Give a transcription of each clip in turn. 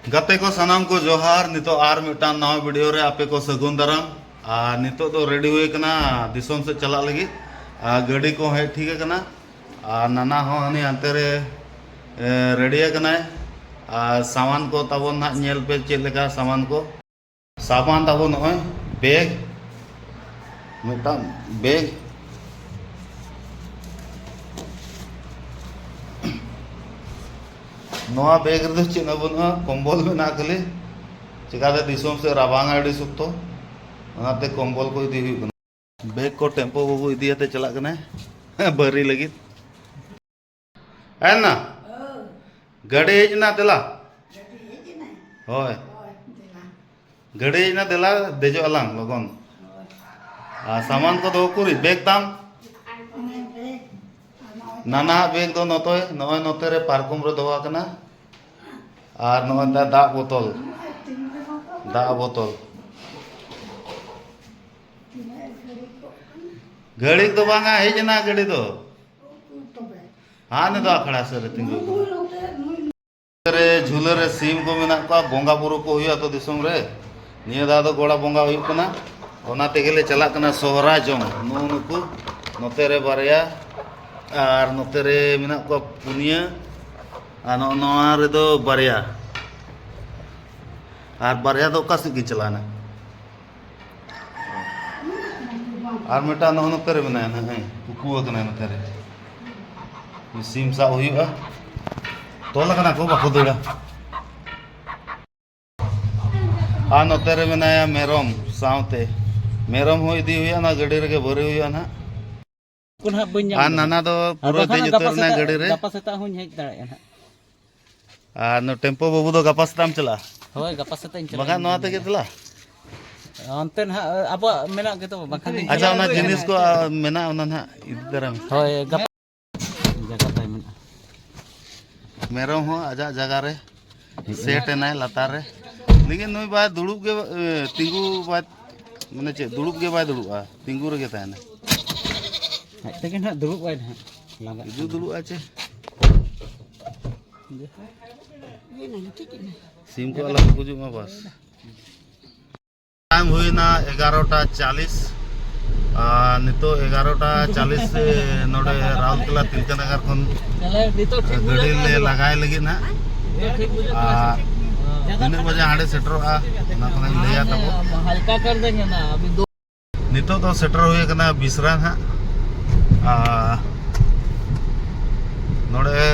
गाते को सनाम को जोहार नितो आर मिटान नवा वीडियो रे आपे को सगुन दाराम नितो तो रेडी हुए कना दिसोम से चला लगी गाड़ी को है ठीक है कना नाना हो हनी अंते रे रेडी कना सामान को तबो ना नेल पे चेक लेका सामान को सामान तबो नय बैग मिटान बैग नवा बैग रे चेना बनुआ कंबल में ना खाली चिकाते दिसोम से राबांग आड़ी सुक्तो ओनाते कंबल को इदी हुई कना बैग को टेम्पो बाबू इदियाते चला कना बरी लगी है ना गाड़ी हेजना देला होय गाड़ी हेजना देला देजो अलांग लगन सामान को दो कुरी बैग ताम नाना बैग दो नतोय नय नते रे पार्कुम रे दोवा कना और नय दा बोतल घड़ी तो बांगा हेजना घड़ी तो हाँ ने दो खड़ा से रे तिंगु रे झूले रे सीम को मेना का बोंगा बुरु को हुआ तो दिसम रे निया दा दो गोड़ा बोंगा हुई कना ओना तेगेले चला कना सोहरा जों नुनुकु नते रे बारया और नते रे मेना को पुनिया और नोआ रे दो बारया और बारया दो का सिगी चलाना और मिटा नते रे मेना ना है कुकुआ कना नते रे सीम सा हुआ तोल कना को बाको दड़ा आ नते रे मेनाया मेरम सावते मेरम हो इदी हुआ ना गाड़ी रे भरे हुआ ना आ नाना दो पूरा दे जतर ना गाड़ी रे गपा सेता हुन हेज दाड़े ना आ नो टेम्पो बाबू दो गपा सेताम चला होय गपा सेता इन चला बगा नोआ ते चला अंते ना अब मेना के तो बखा दिन अच्छा ना जिनिस को मेना ओना ना इदी तरह होय गपा जगह ताई मेना मेरम हो आजा जगह रे सेट ना लतार रे लेकिन नोई बा दुड़ुब के तिंगु बा माने चे दुड़ुब के बा दुड़ुबा तिंगु रे के ताना लेकिन हां दुड़ुब बाय ना लागा इदु दुड़ुब आचे सिम को अलग कुछ में बस टाइम हुई ना 11:40 नितो 11:40 से नोडे राउरकेला तिलकानगर खन गाड़ी ले लगाए लगी ना तीन बजे हाड़े सेटर ना कोने लेया तबो हल्का कर देंगे ना अभी दो नितो तो सेटर हुए कना बिसरा ना नोडे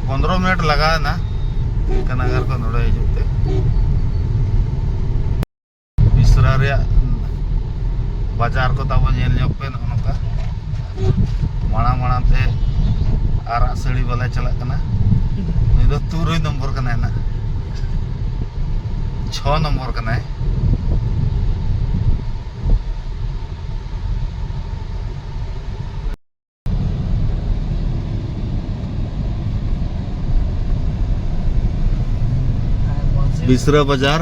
15 मिनट लगा ना तिलकानगर को नोडे हिजुते बिसरा रे बाजार को तब नेल पे नका माणा माणा ते आरा सड़ी वाला चला कना नी दो 3 नंबर कना ना 6 नंबर कना बिसरा बाजार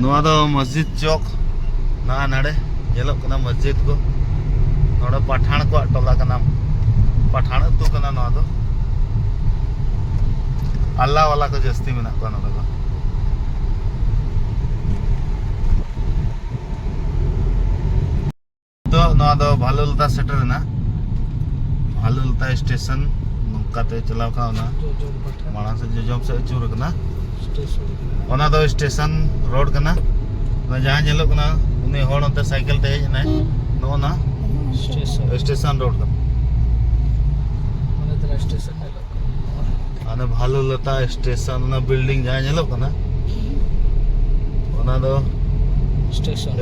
नोआ दो मस्जिद चौक ना नड़े येलो कना मस्जिद को नोड़ा पठान को टोला कना पठान तो कना नोआ दो अल्लाह वाला को जस्ती में ना को नोड़ा को तो नोआ दो भालुलता सेटर ना भालुलता स्टेशन नौकाते चलाव का ना माणा से जोजम से अचूर कना ओना दो स्टेशन रोड कना जहाँ जेलो कना उनी होड़ ओते साइकिल ते हेज ना नो ना स्टेशन रोड का ओने स्टेशन आने भालुलता स्टेशन ना बिल्डिंग जहाँ जेलो कना ओना दो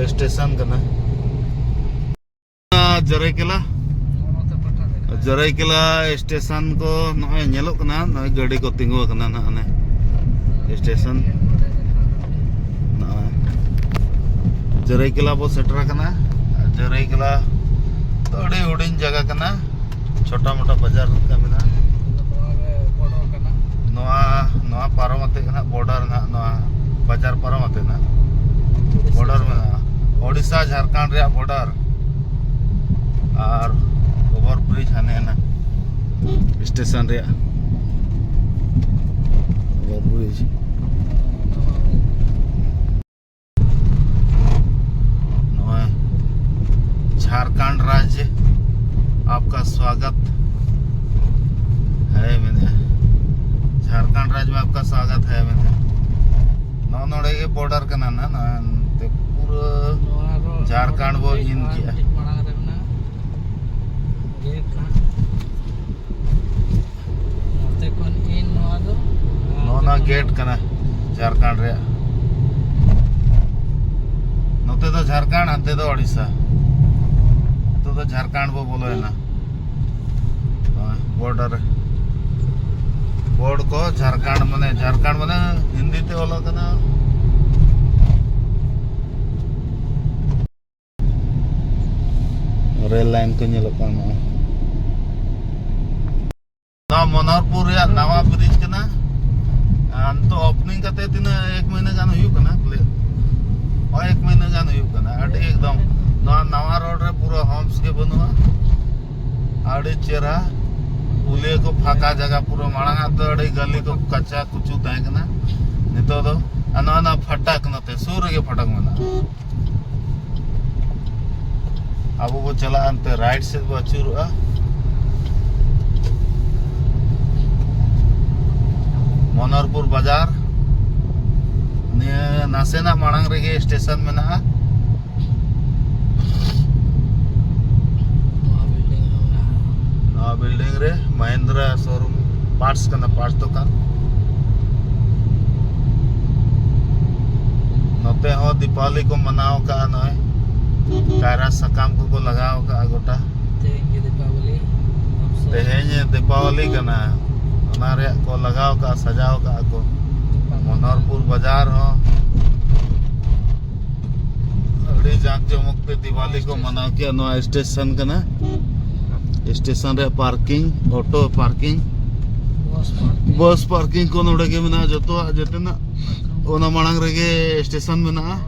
स्टेशन कना जराईकेला स्टेशन को नय नेलो कना नय गाड़ी को तिंगु कना ना आने स्टेशन जराईकेला बो सेटर कना जराईकेला तो अड़ी हुडिंग जगह कना छोटा मोटा बाजार का मेना नवा पारमते कना बॉर्डर ना नवा बाजार पारमते ना बॉर्डर में ओडिशा झारखंड रे बॉर्डर और ओवर ब्रिज हाने ना स्टेशन रे ब्रिज झारखंड राज्य आपका स्वागत है मैंने झारखंड राज्य में आपका स्वागत है मैंने नौनोड़े के बॉर्डर का ना ना ते पूरा झारखंड वो इन किया नौना गेट कना झारखंड रे नोते तो झारखंड अंते तो ओडिशा तो झारखंड वो बोलो है ना बॉर्डर बोर्ड को झारखंड मने हिंदी ते बोलो कना रेल लाइन को नेलोकाना ना मनोहरपुर या नवा ब्रिज कना तो ओपनिंग करते दिन एक महीने गान हुई कना और एक महीने गान हुई कना अड़ी एकदम नवा रोड रे पूरा हम्स के बनुआ अड़ी चेहरा पुलिया को फाका जगह पूरा मांगा तो अड़ी गली को कच्चा कुचू तय कना नितो दो अना फटक नते सूर्य के फटक मना अब वो चला अंते राइट से बचुरुआ मनोहरपुर बाजार नासेना मांग रे स्टेशन में ना बिल्डिंग रे महिंद्रा शोरूम पार्ट्स का ना पार्ट्स दुकान नोते हो दीपावली को मनाओ का नय कायरा सकाम को लगाओ का गोटा तेहें दीपावली का ना हमारे को लगाओ का सजाओ का को मनोहरपुर बाजार हो अड़ी जाक जमक पे दिवाली को मनाओ के नो स्टेशन का ना स्टेशन रे पार्किंग ऑटो पार्किंग बस पार्किंग को नोड़े के मना जतो जतना ओना मांग रे स्टेशन में ना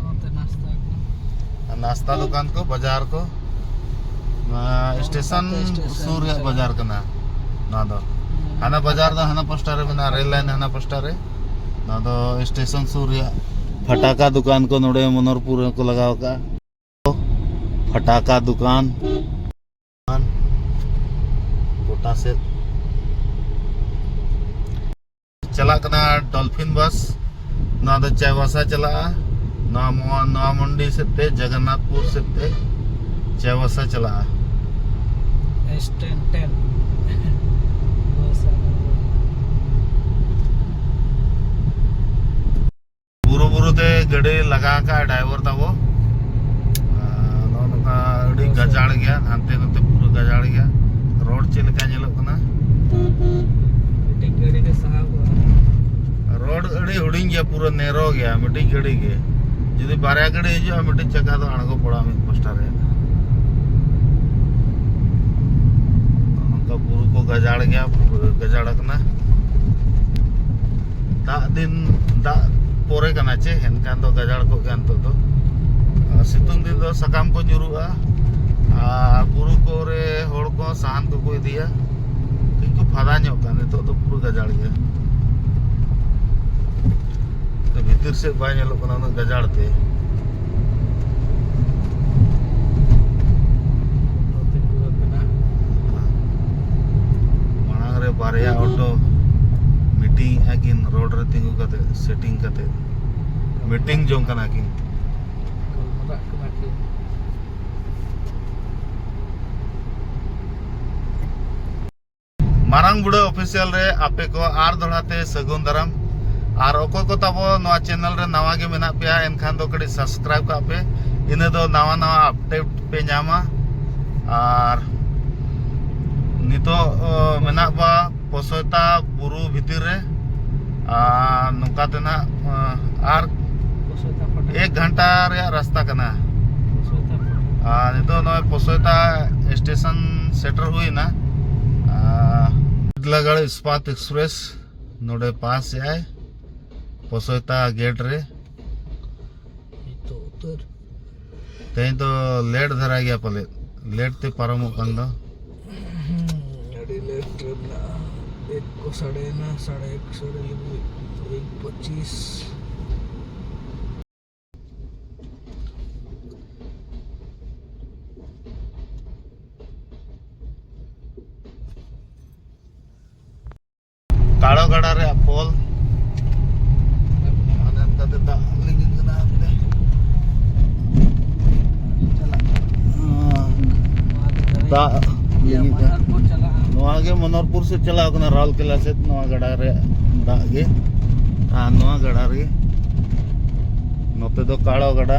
नाश्ता दुकान को बाजार को स्टेशन सूर्य बाजार का ना दो हाना बाजार दा हाना पोस्टर रे बना रेल लाइन हाना पोस्टर रे ना दो स्टेशन सूर्य फटाका दुकान को नोड़े मनोहरपुर को लगाओ का फटाका दुकान कोटा से चला कना डॉल्फिन बस ना दो चायवासा चला ना मंडी से ते जगन्नाथपुर से ते चायवासा चला बुरु बुरु ते गड़े लगा का ड्राइवर था वो का अड़ी गजाड़ गया हांते नते पूरा गजाड़ गया रोड चल का नेलो कना गड़ी के साहब रोड अड़ी हुडिंग गया पूरा नेरो गया मिटी गड़ी के जदी बारया गड़ी जो मिटी चका तो अणगो पड़ा में पोस्टर है तो पूरा को गजाड़ गया गजाड़ कना दा दिन दा पोरे कना चे हेनकान तो गजाड़ को गान तो सितुंग दिन दो सकाम को जुरुआ बुरु को रे होड़ को साहन को इदिया किंतु फादा ᱧᱚᱜ का नितो तो पूरा गजाड़ गया तो भीतर से बाय नेलो कना न गजाड़ ते मांग रे बारया ऑटो मीटिंग अगिन रोड रे तिंगु कते सेटिंग कते मीटिंग जों कना किन मारंग बुढ़ा ऑफिशियल रे आपे को आर दड़ाते सगुन दाराम और अको को तबो नवा चैनल रे नवा के मेना पे एनखान दो कड़ी सब्सक्राइब का पे इने दो नवा नवा अपडेट पे नामा और नितो मेना बा पोसोता बुरु भीतर रे नुका तेना और 1 घंटा रे रास्ता कना नितो नय पोसोता स्टेशन सेटर हुई ना लगड़ इस्पात एक्सप्रेस नोडे पास जाए पोसोता गेट रे तें तो लेट धरा गया पले लेट ते पारमो कान दो को 1:30 काड़ो गड़ा रे पोल ᱟᱫᱚ ᱫᱟᱜ ᱞᱤᱸᱜᱤᱱ ᱠᱟᱱᱟ ᱦᱟᱱᱛᱮ ᱫᱟᱜ ᱞᱤᱸᱜᱤᱱ ᱠᱟᱱᱟ ᱱᱚᱣᱟ ᱜᱮ ᱢᱚᱱᱚᱨᱯᱩर से चलाव कना राउरकेला से नवा गड़ा रे दाग गे नवा गड़ा रे नोते दो काड़ो गड़ा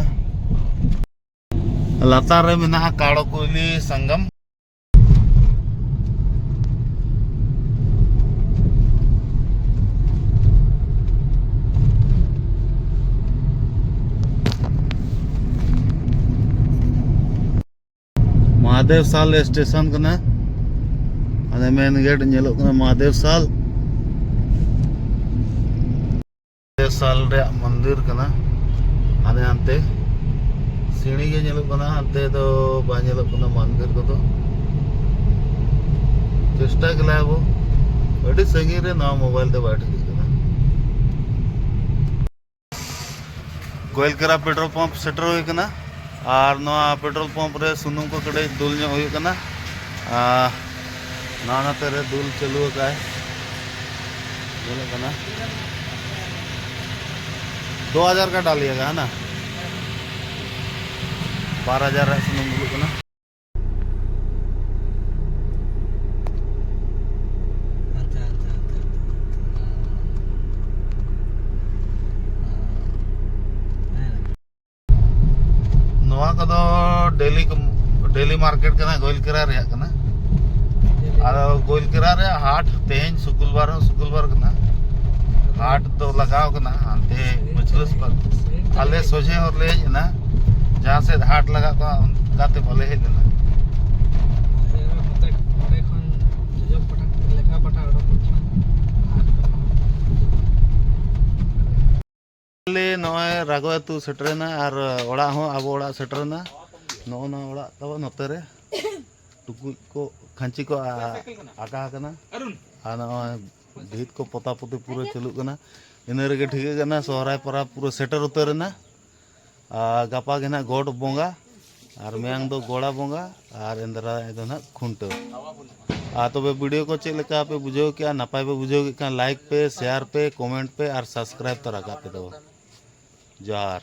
लातार रे मेना काड़ो कोयली संगम महादेव साल स्टेशन कना अने मेन गेट नेलो कना महादेव साल रे मंदिर कना अने अंते सीढ़ी के नेलो कना अंते तो बा नेलो कना मंदिर को तो चेष्टा कला वो अड़ी संगी रे ना मोबाइल ते बैठ गई कना गोयलकेरा पेट्रोल पंप सेटर होय कना और नवा पेट्रोल पंप रे सुनुम को कड़े दुल नो होय कना नाना तेरे दुल चलू का है बोले कना 2000 का डालिएगा है ना 12000 है सुनुम दुल कना नवा कदो डेली मार्केट कना गोयलकेरा रे कना और गोयलकेरा रे हाट तेज शुक्रवार कना हाट तो लगाव कना अंते मछलस पर आले सोझे और ले ना जहां से हाट लगा का गाते भले हे ना ले नय राघवा तू सेटरेना और ओड़ा हो अब ओड़ा सेटरेना नो ना ओड़ा तब नोते रे टुकुई को खांची को आका कना आना ढीत को पोता पोती पूरा चलू कना इन रेगे ठीक कना सोहराय परा पूरा सेटर उतरना गापा के ना गोड बोंगा और मेयांग दो गोड़ा बोंगा और इंद्रा दो ना खुंटो तबे वीडियो को चेक लेका पे बुझो क्या नपाय पे बुझो क्या लाइक पे शेयर पे कमेंट पे और सब्सक्राइब तो रखा पे दो जोहार।